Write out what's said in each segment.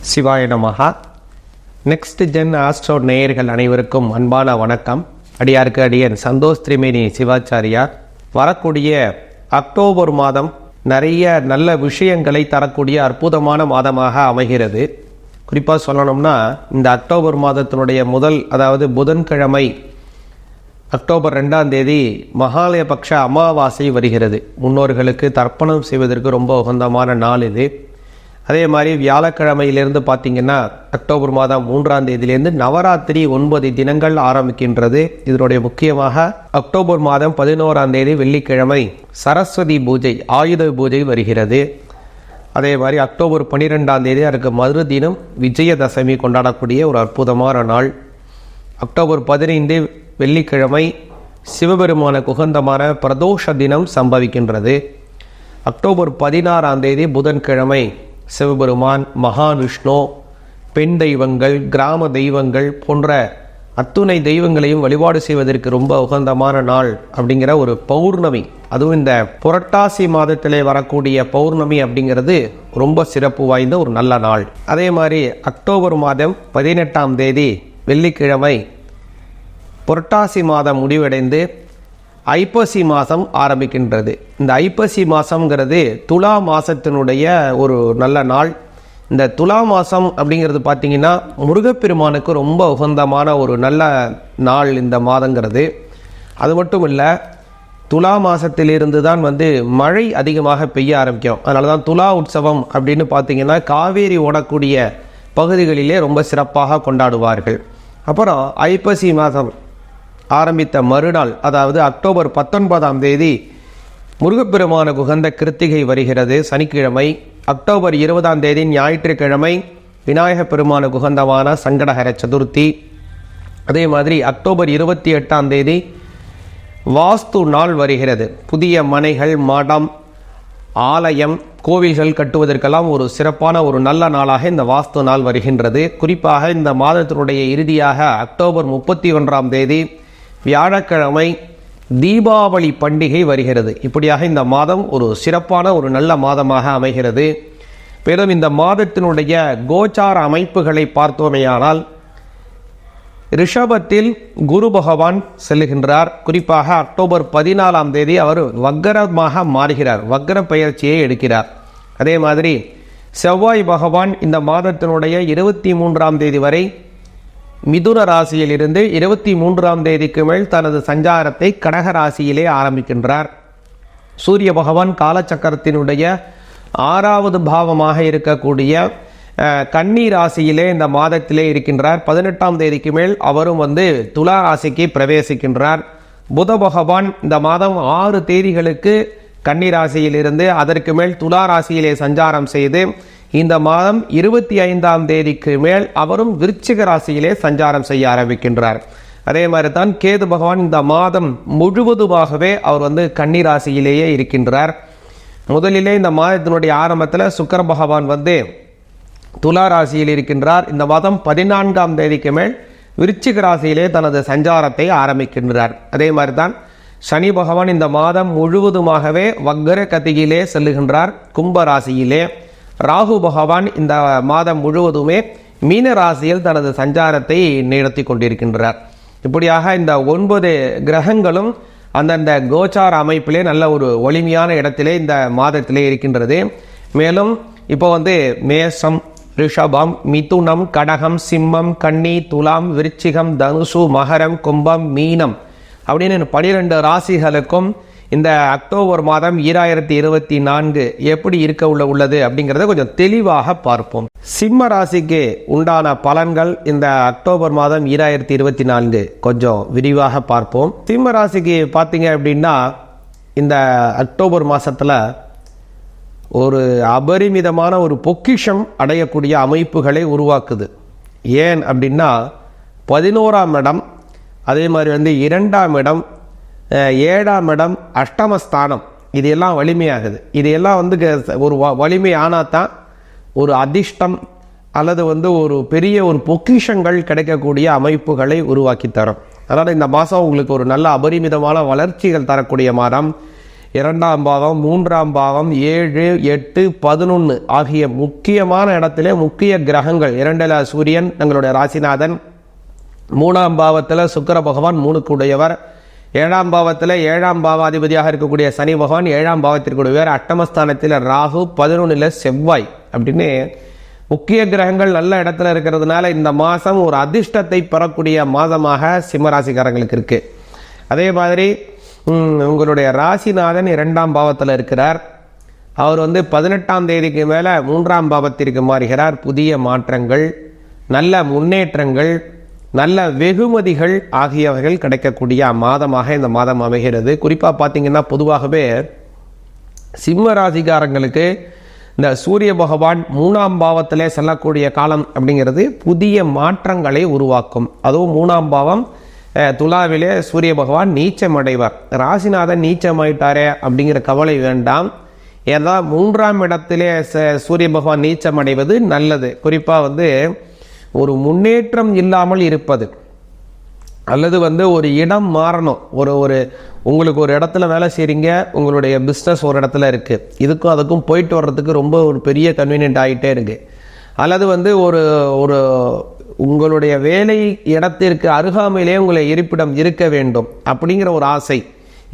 சிவாய நமஹா. Next gen astro நேயர்கள் அனைவருக்கும் அன்பான வணக்கம். அடியாருக்கு அடியன் சந்தோஷ் திரிமேனி சிவாச்சாரியார். வரக்கூடிய அக்டோபர் மாதம் நிறைய நல்ல விஷயங்களை தரக்கூடிய அற்புதமான மாதமாக அமைகிறது. குறிப்பாக சொல்லணும்னா இந்த அக்டோபர் மாதத்தினுடைய அதாவது புதன்கிழமை அக்டோபர் 2ஆம் தேதி மகாலய பட்ச அமாவாசை வருகிறது. முன்னோர்களுக்கு தர்ப்பணம் செய்வதற்கு ரொம்ப உகந்தமான நாள் இது. அதே மாதிரி வியாழக்கிழமையிலிருந்து பார்த்திங்கன்னா அக்டோபர் மாதம் 3ஆம் தேதியிலிருந்து நவராத்திரி 9 தினங்கள் ஆரம்பிக்கின்றது. இதனுடைய முக்கியமாக அக்டோபர் மாதம் 11ஆம் தேதி வெள்ளிக்கிழமை சரஸ்வதி பூஜை, ஆயுத பூஜை வருகிறது. அதே மாதிரி அக்டோபர் 12ஆம் தேதி அதுக்கு மறுதினம் விஜயதசமி கொண்டாடக்கூடிய ஒரு அற்புதமான நாள். அக்டோபர் 15 வெள்ளிக்கிழமை சிவபெருமானுக்கு உகந்தமான பிரதோஷ தினம் சம்பவிக்கின்றது. அக்டோபர் 16ஆம் தேதி புதன்கிழமை சிவபெருமான், மகாவிஷ்ணு, பெண் தெய்வங்கள், கிராம தெய்வங்கள் போன்ற அத்துணை தெய்வங்களையும் வழிபாடு செய்வதற்கு ரொம்ப உகந்தமான நாள் அப்படிங்கிற ஒரு பௌர்ணமி. அதுவும் இந்த புரட்டாசி மாதத்திலே வரக்கூடிய பௌர்ணமி அப்படிங்கிறது ரொம்ப சிறப்பு வாய்ந்த ஒரு நல்ல நாள். அதே மாதிரி அக்டோபர் மாதம் 18ஆம் தேதி வெள்ளிக்கிழமை புரட்டாசி மாதம் முடிவடைந்து ஐப்பசி மாதம் ஆரம்பிக்கின்றது. இந்த ஐப்பசி மாதம்ங்கிறது துலா மாதத்தினுடைய ஒரு நல்ல நாள். இந்த துலா மாதம் அப்படிங்கிறது பார்த்திங்கன்னா முருகப்பெருமானுக்கு ரொம்ப உகந்தமான ஒரு நல்ல நாள் இந்த மாதங்கிறது. அது மட்டும் இல்லை, துலா மாதத்திலிருந்து தான் மழை அதிகமாக பெய்ய ஆரம்பிக்கும். அதனால தான் துலா உற்சவம் அப்படின்னு பார்த்திங்கன்னா காவேரி ஓடக்கூடிய பகுதிகளிலே ரொம்ப சிறப்பாக கொண்டாடுவார்கள். அப்புறம் ஐப்பசி மாதம் ஆரம்பித்த மறுநாள், அதாவது அக்டோபர் 19ஆம் தேதி முருகப்பெருமானுக்கு உகந்த கிருத்திகை வருகிறது, சனிக்கிழமை. அக்டோபர் 20ஆம் தேதி ஞாயிற்றுக்கிழமை விநாயகப் பெருமானுக்கு உகந்தமான சங்கடஹர சதுர்த்தி. அதே மாதிரி அக்டோபர் 28ஆம் தேதி வாஸ்து நாள் வருகிறது. புதிய மனைகள், மடம், ஆலயம், கோவில்கள் கட்டுவதற்கெல்லாம் ஒரு சிறப்பான ஒரு நல்ல நாளாக இந்த வாஸ்து நாள் வருகின்றது. குறிப்பாக இந்த மாதத்தினுடைய இறுதியாக அக்டோபர் 31ஆம் தேதி வியாழக்கிழமை தீபாவளி பண்டிகை வருகிறது. இப்படியாக இந்த மாதம் ஒரு சிறப்பான ஒரு நல்ல மாதமாக அமைகிறது. மேலும் இந்த மாதத்தினுடைய கோச்சார அமைப்புகளை பார்த்தோமேயானால் ரிஷபத்தில் குரு பகவான் செல்லுகின்றார். குறிப்பாக அக்டோபர் 14ஆம் தேதி அவர் வக்கரமாக மாறுகிறார், வக்கர பயிற்சியை எடுக்கிறார். அதே மாதிரி செவ்வாய் பகவான் இந்த மாதத்தினுடைய 23ஆம் தேதி வரை மிதுன ராசியில் இருந்து 23ஆம் தேதிக்கு மேல் தனது சஞ்சாரத்தை கடக ராசியிலே ஆரம்பிக்கின்றார். சூரிய பகவான் காலச்சக்கரத்தினுடைய 6வது பாவமாக இருக்கக்கூடிய கன்னி ராசியிலே இந்த மாதத்திலே இருக்கின்றார். 18ஆம் தேதிக்கு மேல் அவரும் துலா ராசிக்கு பிரவேசிக்கின்றார். புத பகவான் இந்த மாதம் 6 தேதிகளுக்கு கன்னி ராசியிலிருந்து அதற்கு மேல் துலா ராசியிலே சஞ்சாரம் செய்து இந்த மாதம் 25ஆம் தேதிக்கு மேல் அவரும் விருச்சிக ராசியிலே சஞ்சாரம் செய்ய ஆரம்பிக்கின்றார். அதே மாதிரி தான் கேது பகவான் இந்த மாதம் முழுவதுமாகவே அவர் கன்னி ராசியிலேயே இருக்கின்றார். முதலிலே இந்த மாதத்தினுடைய ஆரம்பத்தில் சுக்கிர பகவான் துலா ராசியில் இருக்கின்றார். இந்த மாதம் 14ஆம் தேதிக்கு மேல் விருச்சிக ராசியிலே தனது சஞ்சாரத்தை ஆரம்பிக்கின்றார். அதே மாதிரி தான் சனி பகவான் இந்த மாதம் முழுவதுமாகவே வக்கர கதியிலே செல்லுகின்றார், கும்ப ராசியிலே. ராகு பகவான் இந்த மாதம் முழுவதுமே மீன ராசியில் தனது சஞ்சாரத்தை நடத்தி கொண்டிருக்கின்றார். இப்படியாக இந்த 9 கிரகங்களும் அந்தந்த கோச்சார அமைப்பிலே நல்ல ஒரு வலிமையான இடத்திலே இந்த மாதத்திலே இருக்கின்றது. மேலும் இப்போ மேஷம், ரிஷபம், மிதுனம், கடகம், சிம்மம், கன்னி, துலாம், விருச்சிகம், தனுசு, மகரம், கும்பம், மீனம் அப்படின்னு 12 ராசிகளுக்கும் இந்த அக்டோபர் மாதம் 2024 எப்படி இருக்க உள்ளது அப்படிங்கிறத கொஞ்சம் தெளிவாக பார்ப்போம். சிம்ம ராசிக்கு உண்டான பலன்கள் இந்த அக்டோபர் மாதம் 2024 கொஞ்சம் விரிவாக பார்ப்போம். சிம்ம ராசிக்கு பார்த்தீங்க அப்படின்னா இந்த அக்டோபர் மாதத்தில் ஒரு அபரிமிதமான ஒரு பொக்கிஷம் அடையக்கூடிய அமைப்புகளை உருவாக்குது. ஏன் அப்படின்னா 11ஆம் இடம், அதே மாதிரி 2ஆம் இடம், 7ஆம் இடம், அஷ்டமஸ்தானம், இது எல்லாம் வலிமையாகுது. இது எல்லாம் ஒரு வலிமை ஆனால் தான் ஒரு அதிர்ஷ்டம் அல்லது ஒரு பெரிய ஒரு பொக்கிஷங்கள் கிடைக்கக்கூடிய அமைப்புகளை உருவாக்கி தரும். அதனால் இந்த மாதம் உங்களுக்கு ஒரு நல்ல அபரிமிதமான வளர்ச்சிகள் தரக்கூடிய மாதம். 2ஆம் பாவம், 3ஆம் பாவம், 7, 8, 11 ஆகிய முக்கியமான இடத்திலே முக்கிய கிரகங்கள். 2ல் சூரியன் தங்களுடைய ராசிநாதன், 3ஆம் பாவத்தில் சுக்கிர பகவான் 3க்கு உடையவர், 7ஆம் பாவத்தில் 7ஆம் பாவாதிபதியாக இருக்கக்கூடிய சனி பகவான் 7ஆம் பாவத்திற்குரியவர், அட்டமஸ்தானத்தில் ராகு, 11ல் செவ்வாய் அப்படின்னு முக்கிய கிரகங்கள் நல்ல இடத்துல இருக்கிறதுனால இந்த மாதம் ஒரு அதிர்ஷ்டத்தை பெறக்கூடிய மாதமாக சிம்மராசிக்காரங்களுக்கு இருக்கு. அதே மாதிரி உங்களுடைய ராசிநாதன் 2ஆம் பாவத்தில் இருக்கிறார். அவர் 18ஆம் தேதிக்கு மேலே 3ஆம் பாவத்திற்கு மாறுகிறார். புதிய மாற்றங்கள், நல்ல முன்னேற்றங்கள், நல்ல வெகுமதிகள் ஆகியவைகள் கிடைக்கக்கூடிய மாதமாக இந்த மாதம் அமைகிறது. குறிப்பாக பார்த்தீங்கன்னா பொதுவாகவே சிம்ம ராசிக்காரங்களுக்கு இந்த சூரிய பகவான் 3ஆம் பாவத்திலே செல்லக்கூடிய காலம் அப்படிங்கிறது புதிய மாற்றங்களை உருவாக்கும். அதுவும் 3ஆம் பாவம் துலாவிலே சூரிய பகவான் நீச்சம் அடைவார். ராசிநாதன் நீச்சமாயிட்டாரே அப்படிங்கிற கவலை வேண்டாம். ஏன்னா 3ஆம் இடத்திலே சூரிய பகவான் நீச்சம் அடைவது நல்லது. குறிப்பாக ஒரு முன்னேற்றம் இல்லாமல் இருப்பது, அல்லது ஒரு இடம் மாறணும். ஒரு உங்களுக்கு ஒரு இடத்துல வேலை செய்கிறீங்க, உங்களுடைய பிஸ்னஸ் ஒரு இடத்துல இருக்குது, இதுக்கும் அதுக்கும் போயிட்டு வர்றதுக்கு ரொம்ப ஒரு பெரிய கன்வீனியன்ட் ஆகிட்டே இருக்குது. அல்லது ஒரு ஒரு உங்களுடைய வேலை இடத்திற்கு அருகாமையிலே உங்களை இருப்பிடம் இருக்க வேண்டும் அப்படிங்கிற ஒரு ஆசை,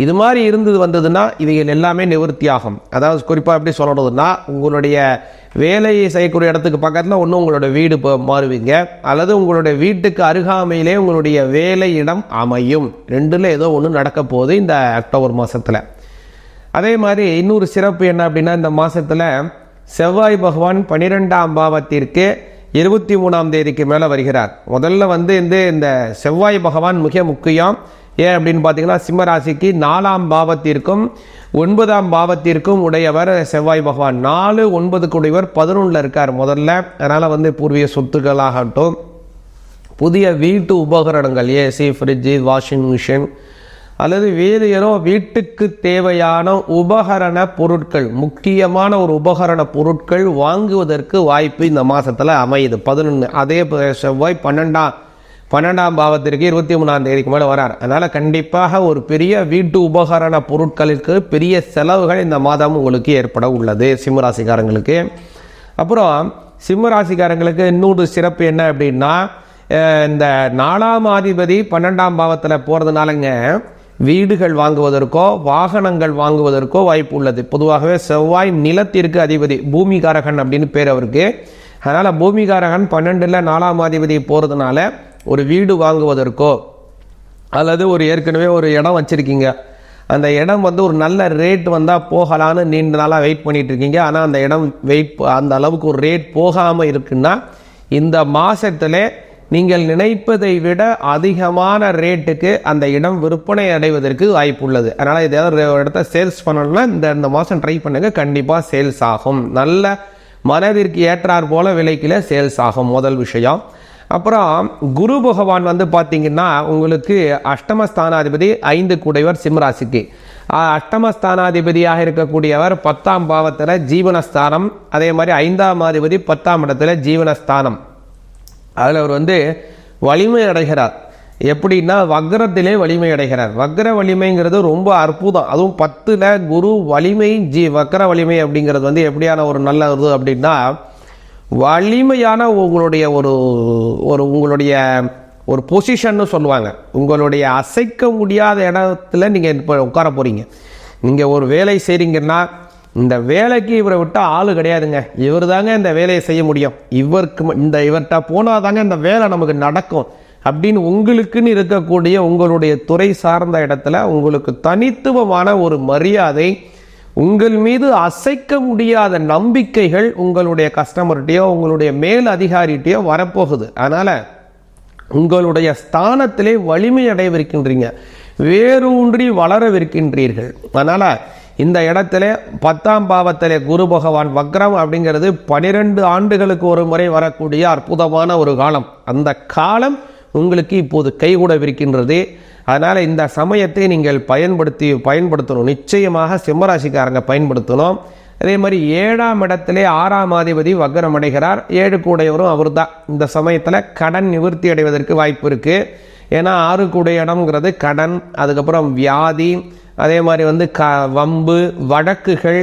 இது மாதிரி வந்ததுன்னா இவைகள் எல்லாமே நிவர்த்தி ஆகும். அதாவது குறிப்பாக எப்படி சொல்லணும்னா, உங்களுடைய வேலையை செய்யக்கூடிய இடத்துக்கு பக்கத்தில் ஒன்று உங்களுடைய வீடு மாறுவீங்க, அல்லது உங்களுடைய வீட்டுக்கு அருகாமையிலே உங்களுடைய வேலை இடம் அமையும். 2ல் ஏதோ ஒன்று நடக்க போகுது இந்த அக்டோபர் மாதத்தில். அதே மாதிரி இன்னொரு சிறப்பு என்ன அப்படின்னா, இந்த மாதத்தில் செவ்வாய் பகவான் 12ஆம் பாவத்திற்கு 23ஆம் தேதிக்கு மேலே வருகிறார். முதல்ல இந்த செவ்வாய் பகவான் மிக முக்கியம். ஏன் அப்படின்னு பார்த்தீங்கன்னா, சிம்மராசிக்கு 4ஆம் பாவத்திற்கும் 9ஆம் பாவத்திற்கும் உடையவர் செவ்வாய் பகவான். 4, 9க்கு உடையவர் 11ல் இருக்கார் முதல்ல. அதனால் பூர்வீக சொத்துக்களாகட்டும், புதிய வீட்டு உபகரணங்கள், ஏசி, ஃப்ரிட்ஜு, வாஷிங் மிஷின், அல்லது வேறு ஏதோ வீட்டுக்கு தேவையான உபகரண பொருட்கள், முக்கியமான ஒரு உபகரண பொருட்கள் வாங்குவதற்கு வாய்ப்பு இந்த மாதத்தில் அமையுது. 11. அதே செவ்வாய் 12ஆம் பாவத்திற்கு 23ஆம் தேதிக்கு மேலே வரார். அதனால் கண்டிப்பாக ஒரு பெரிய வீட்டு உபகரண பொருட்களுக்கு பெரிய செலவுகள் இந்த மாதம் உங்களுக்கு ஏற்பட உள்ளது சிம்மராசிக்காரங்களுக்கு. அப்புறம் சிம்மராசிக்காரங்களுக்கு இன்னொரு சிறப்பு என்ன அப்படின்னா, இந்த 4ஆம் அதிபதி 12ஆம் பாவத்தில் போகிறதுனாலங்க வீடுகள் வாங்குவதற்கோ வாகனங்கள் வாங்குவதற்கோ வாய்ப்பு உள்ளது. பொதுவாகவே செவ்வாய் நிலத்திற்கு அதிபதி, பூமிகாரகன் அப்படின்னு பேர் அவருக்கு. அதனால் பூமிகாரகன் 12ல் 4ஆம் அதிபதி போகிறதுனால ஒரு வீடு வாங்குவதற்கோ, அல்லது ஏற்கனவே ஒரு இடம் வச்சுருக்கீங்க, அந்த இடம் ஒரு நல்ல ரேட் வந்தால் போகலான்னு நீண்ட நாளாக வெயிட் பண்ணிட்டு இருக்கீங்க, ஆனால் அந்த இடம் அந்த அளவுக்கு ஒரு ரேட் போகாமல் இருக்குன்னா இந்த மாதத்தில் நீங்கள் நினைப்பதை விட அதிகமான ரேட்டுக்கு அந்த இடம் விற்பனை அடைவதற்கு வாய்ப்பு உள்ளது. அதனால் ஏதாவது ஒரு இடத்த சேல்ஸ் பண்ணணும்னா இந்த மாதம் ட்ரை பண்ணுங்க, கண்டிப்பாக சேல்ஸ் ஆகும். நல்ல மனதிற்கு ஏற்றார் போல விலைக்கில் சேல்ஸ் ஆகும், முதல் விஷயம். அப்புறம் குரு பகவான் பார்த்தீங்கன்னா உங்களுக்கு அஷ்டமஸ்தானாதிபதி 5க்கு உடையவர் சிம்மராசிக்கு. அஷ்டமஸ்தானாதிபதியாக இருக்கக்கூடியவர் 10ஆம் பாவத்தில் ஜீவனஸ்தானம், அதே மாதிரி 5ஆம் அதிபதி 10ஆம் இடத்துல ஜீவனஸ்தானம். அதில் அவர் வலிமை அடைகிறார். எப்படின்னா வக்ரத்திலே வலிமை அடைகிறார். வக்ர வலிமைங்கிறது ரொம்ப அற்புதம். அதுவும் 10ல் குரு வலிமை, வக்ர வலிமை அப்படிங்கிறது எப்படியான ஒரு நல்ல இது அப்படின்னா, வலிமையான உங்களுடைய உங்களுடைய ஒரு பொசிஷன்னு சொல்லுவாங்க. உங்களுடைய அசைக்க முடியாத இடத்துல நீங்கள் இப்போ உட்கார போகிறீங்க. நீங்கள் ஒரு வேலை செய்கிறீங்கன்னா இந்த வேலைக்கு இவரை விட்டால் ஆள் கிடையாதுங்க, இவர் தாங்க இந்த வேலையை செய்ய முடியும், இவர்கிட்ட போனால் தாங்க இந்த வேலை நமக்கு நடக்கும் அப்படின்னு உங்களுக்குன்னு இருக்கக்கூடிய உங்களுடைய துறை சார்ந்த இடத்துல உங்களுக்கு தனித்துவமான ஒரு மரியாதை, உங்கள் மீது அசைக்க முடியாத நம்பிக்கைகள் உங்களுடைய கஸ்டமர்கிட்டையோ உங்களுடைய மேல் அதிகாரிகிட்டையோ வரப்போகுது. அதனால் உங்களுடைய ஸ்தானத்திலே வலிமை அடைவிருக்கின்றீங்க, வேரூன்றி வளரவிருக்கின்றீர்கள். அதனால் இந்த இடத்துல 10ஆம் பாவத்திலே குரு பகவான் வக்ரம் அப்படிங்கிறது 12 ஆண்டுகளுக்கு ஒரு முறை வரக்கூடிய அற்புதமான ஒரு காலம். அந்த காலம் உங்களுக்கு இப்போது கைகூடவிருக்கின்றது. அதனால் இந்த சமயத்தை நீங்கள் பயன்படுத்தணும். நிச்சயமாக சிம்மராசிக்காரங்க பயன்படுத்தணும். அதே மாதிரி 7ஆம் இடத்திலே 6ஆம் அதிபதி வக்ரம் அடைகிறார். 7 கூடையவரும் அவர் தான். இந்த சமயத்தில் கடன் நிவர்த்தி அடைவதற்கு வாய்ப்பு இருக்குது. ஏன்னா 6 இடம்ங்கிறது கடன், அதுக்கப்புறம் வியாதி, அதே மாதிரி வம்பு, வழக்குகள்,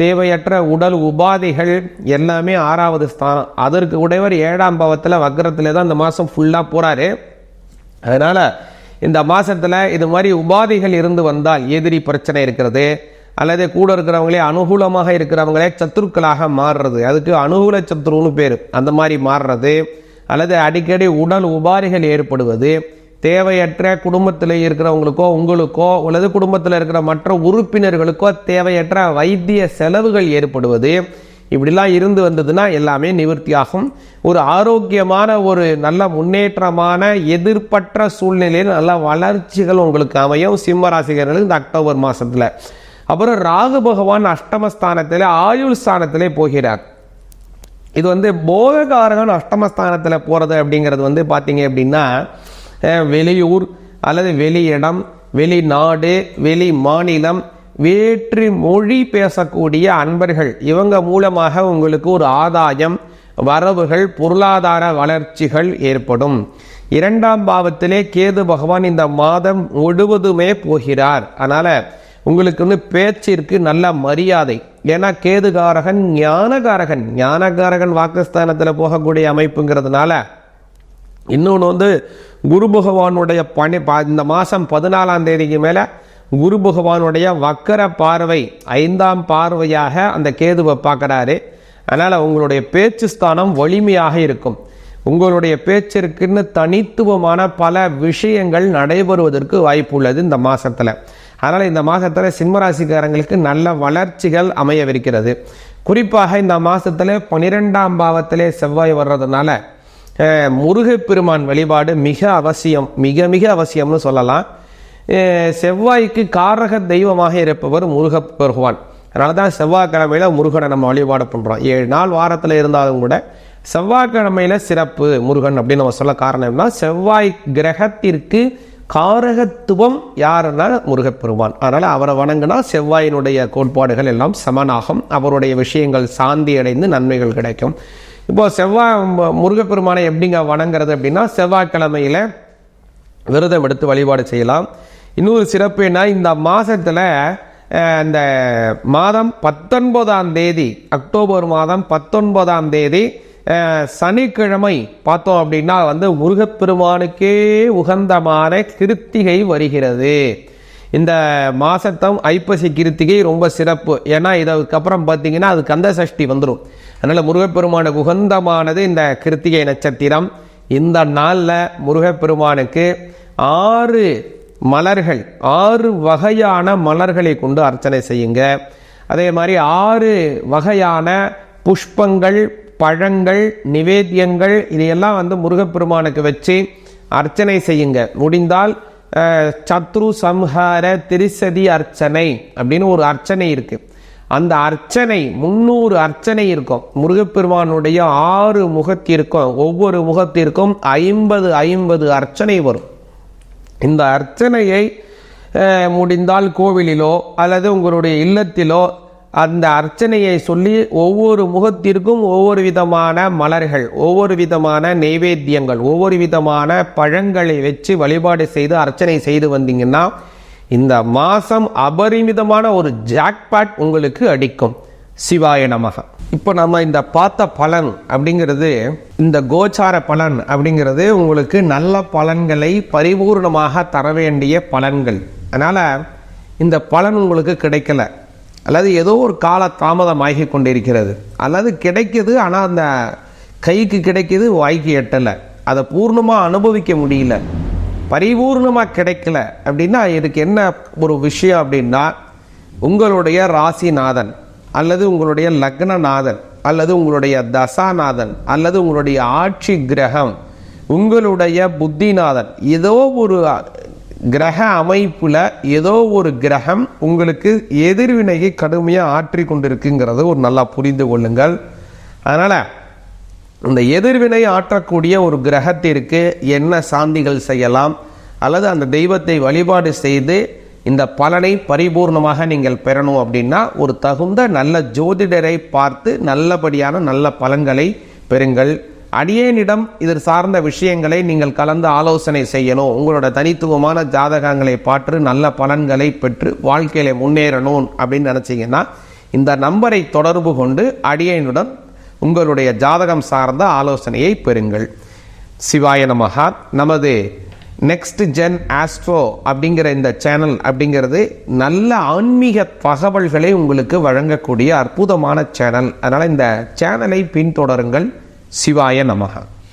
தேவையற்ற உடல் உபாதைகள் எல்லாமே 6வது ஸ்தானம். அதற்கு உடையவர் 7ஆம் பாவத்தில் வக்ரத்தில் தான் இந்த மாதம் ஃபுல்லாக போகிறாரு. அதனால் இந்த மாதத்தில் இது மாதிரி உபாதைகள் இருந்து வந்தால், எதிரி பிரச்சனை இருக்கிறது அல்லது கூட இருக்கிறவங்களே அனுகூலமாக இருக்கிறவங்களே சத்துருக்களாக மாறுறது, அதுக்கு அனுகூல சத்துருன்னு பேர், அந்த மாதிரி மாறுறது, அல்லது அடிக்கடி உடல் உபாதைகள் ஏற்படுவது, தேவையற்ற குடும்பத்தில் இருக்கிறவங்களுக்கோ உங்களுக்கோ அல்லது குடும்பத்தில் இருக்கிற மற்ற உறுப்பினர்களுக்கோ தேவையற்ற வைத்திய செலவுகள் ஏற்படுவது, இப்படிலாம் இருந்து வந்ததுன்னா எல்லாமே நிவர்த்தியாகும். ஒரு ஆரோக்கியமான ஒரு நல்ல முன்னேற்றமான எதிர்ப்பற்ற சூழ்நிலையில் நல்ல வளர்ச்சிகள் உங்களுக்கு அமையும் சிம்ம ராசிகர்களுக்கு இந்த அக்டோபர் மாதத்தில். அப்புறம் ராகு பகவான் அஷ்டமஸ்தானத்தில் ஆயுள் ஸ்தானத்திலே போகிறார். இது போககாரகன் அஷ்டமஸ்தானத்தில் போகிறது அப்படிங்கிறது பார்த்தீங்க அப்படின்னா வெளியூர் அல்லது வெளியிடம், வெளிநாடு, வெளி மாநிலம், வேற்று மொழி பேசக்கூடிய அன்பர்கள் இவங்க மூலமாக உங்களுக்கு ஒரு ஆதாயம், வரவுகள், பொருளாதார வளர்ச்சிகள் ஏற்படும். 2ஆம் பாவத்திலே கேது பகவான் இந்த மாதம் முழுவதுமே போகிறார். அதனால் உங்களுக்கு பேச்சிற்கு நல்ல மரியாதை. ஏன்னா கேதுகாரகன் ஞானகாரகன் வாக்குஸ்தானத்தில் போகக்கூடிய அமைப்புங்கிறதுனால. இன்னொன்று குரு பகவானுடைய இந்த மாதம் 14ஆம் தேதிக்கு மேலே குரு பகவானுடைய வக்கர பார்வை 5ஆம் பார்வையாக அந்த கேதுவை பார்க்குறாரு. அதனால் உங்களுடைய பேச்சு ஸ்தானம் வலிமையாக இருக்கும். உங்களுடைய பேச்சிற்குன்னு தனித்துவமான பல விஷயங்கள் நடைபெறுவதற்கு வாய்ப்பு உள்ளது இந்த மாதத்தில். அதனால் இந்த மாதத்தில் சிம்மராசிக்காரங்களுக்கு நல்ல வளர்ச்சிகள் அமையவிருக்கிறது. குறிப்பாக இந்த மாதத்தில் 12ஆம் பாவத்திலே செவ்வாய் வர்றதுனால முருகப்பெருமான் வழிபாடு மிக அவசியம், மிக மிக அவசியம்னு சொல்லலாம். செவ்வாய்க்கு காரக தெய்வமாக இருப்பவர் முருகப்பெருமான். அதனால தான் செவ்வாய்க்கிழமையில் முருகனை நம்ம வழிபாடு பண்ணுறோம். 7 நாள் வாரத்தில் இருந்தாலும் கூட செவ்வாய்க்கிழமையில் சிறப்பு முருகன் அப்படின்னு நம்ம சொல்ல காரணம் என்ன, செவ்வாய் கிரகத்திற்கு காரகத்துவம் யாருன்னா முருகப்பெருமான். அதனால் அவரை வணங்கினா செவ்வாயினுடைய கோட்பாடுகள் எல்லாம் சமனாகும், அவருடைய விஷயங்கள் சாந்தி அடைந்து நன்மைகள் கிடைக்கும். இப்போ செவ்வாய் முருகப்பெருமானை எப்படிங்க வணங்குறது அப்படின்னா, செவ்வாய்க்கிழமையில் விரதம் எடுத்து வழிபாடு செய்யலாம். இன்னொரு சிறப்பு என்ன, இந்த மாதத்தில் இந்த மாதம் 19ஆம் தேதி, அக்டோபர் மாதம் 19ஆம் தேதி சனிக்கிழமை பார்த்தோம் அப்படின்னா முருகப்பெருமானுக்கே உகந்தமான கிருத்திகை வருகிறது. இந்த மாசத்தம் ஐப்பசி கிருத்திகை ரொம்ப சிறப்பு. ஏன்னா இதுக்கப்புறம் பார்த்தீங்கன்னா அது கந்த சஷ்டி வந்துடும். அதனால் முருகப்பெருமானுக்கு உகந்தமானது இந்த கிருத்திகை நட்சத்திரம். இந்த நாளில் முருகப்பெருமானுக்கு 6 மலர்கள், 6 வகையான மலர்களை கொண்டு அர்ச்சனை செய்யுங்க. அதே மாதிரி 6 வகையான புஷ்பங்கள், பழங்கள், நிவேத்தியங்கள் இதையெல்லாம் முருகப்பெருமானுக்கு வச்சு அர்ச்சனை செய்யுங்க. முடிந்தால் சத்ரு சம்ஹார திரிசதி அர்ச்சனை அப்படின்னு ஒரு அர்ச்சனை இருக்கு. அந்த அர்ச்சனை 300 அர்ச்சனை இருக்கும். முருகப்பெருமானுடைய 6 முகத்திற்கும் ஒவ்வொரு முகத்திற்கும் 50 அர்ச்சனை வரும். இந்த அர்ச்சனையை முடிந்தால் கோவிலிலோ அல்லது உங்களுடைய இல்லத்திலோ அந்த அர்ச்சனையை சொல்லி ஒவ்வொரு முகத்திற்கும் ஒவ்வொரு விதமான மலர்கள், ஒவ்வொரு விதமான நைவேத்தியங்கள், ஒவ்வொரு விதமான பழங்களை வச்சு வழிபாடு செய்து அர்ச்சனை செய்து வந்தீங்கன்னா இந்த மாதம் அபரிமிதமான ஒரு ஜாக்பாட் உங்களுக்கு அடிக்கும். சிவாய நமக. இப்போ நம்ம இந்த பார்த்த பலன் அப்படிங்கிறது, இந்த கோச்சார பலன் அப்படிங்கிறது உங்களுக்கு நல்ல பலன்களை பரிபூர்ணமாக தர வேண்டிய பலன்கள். அதனால் இந்த பலன் உங்களுக்கு கிடைக்கல, அல்லது ஏதோ ஒரு கால தாமதமாகி கொண்டிருக்கிறது, அல்லது கிடைக்குது ஆனால் அந்த கைக்கு கிடைக்கிது வாய்க்கு எட்டலை, அதை பூர்ணமாக அனுபவிக்க முடியல, பரிபூர்ணமாக கிடைக்கல அப்படின்னா இதுக்கு என்ன ஒரு விஷயம் அப்படின்னா, உங்களுடைய ராசிநாதன் அல்லது உங்களுடைய லக்னநாதன் அல்லது உங்களுடைய தசாநாதன் அல்லது உங்களுடைய ஆட்சி கிரகம், உங்களுடைய புத்திநாதன், ஏதோ ஒரு கிரக அமைப்புல ஏதோ ஒரு கிரகம் உங்களுக்கு எதிர்வினையை கடுமையாக ஆற்றி கொண்டிருக்குங்கிறது ஒரு நல்லா புரிந்து கொள்ளுங்கள். அதனால இந்த எதிர்வினை ஆற்றக்கூடிய ஒரு கிரகத்திற்கு என்ன சாந்திகள் செய்யலாம், அல்லது அந்த தெய்வத்தை வழிபாடு செய்து இந்த பலனை பரிபூர்ணமாக நீங்கள் பெறணும் அப்படின்னா ஒரு தகுந்த நல்ல ஜோதிடரை பார்த்து நல்லபடியான நல்ல பலன்களை பெறுங்கள். அடியேனிடம் இது சார்ந்த விஷயங்களை நீங்கள் கலந்து ஆலோசனை செய்யணும், உங்களோட தனித்துவமான ஜாதகங்களை பார்த்து நல்ல பலன்களை பெற்று வாழ்க்கையில முன்னேறணும் அப்படின்னு நினைச்சீங்கன்னா இந்த நம்பரை தொடர்பு கொண்டு அடியேனுடன் உங்களுடைய ஜாதகம் சார்ந்த ஆலோசனையை பெறுங்கள். சிவாய நமஹா. நமது நெக்ஸ்ட் ஜென் ஆஸ்ட்ரோ அப்படிங்கிற இந்த சேனல் அப்படிங்கிறது நல்ல ஆன்மீக தகவல்களை உங்களுக்கு வழங்கக்கூடிய அற்புதமான சேனல். அதனால் இந்த சேனலை பின்தொடருங்கள். சிவாய நமஹா.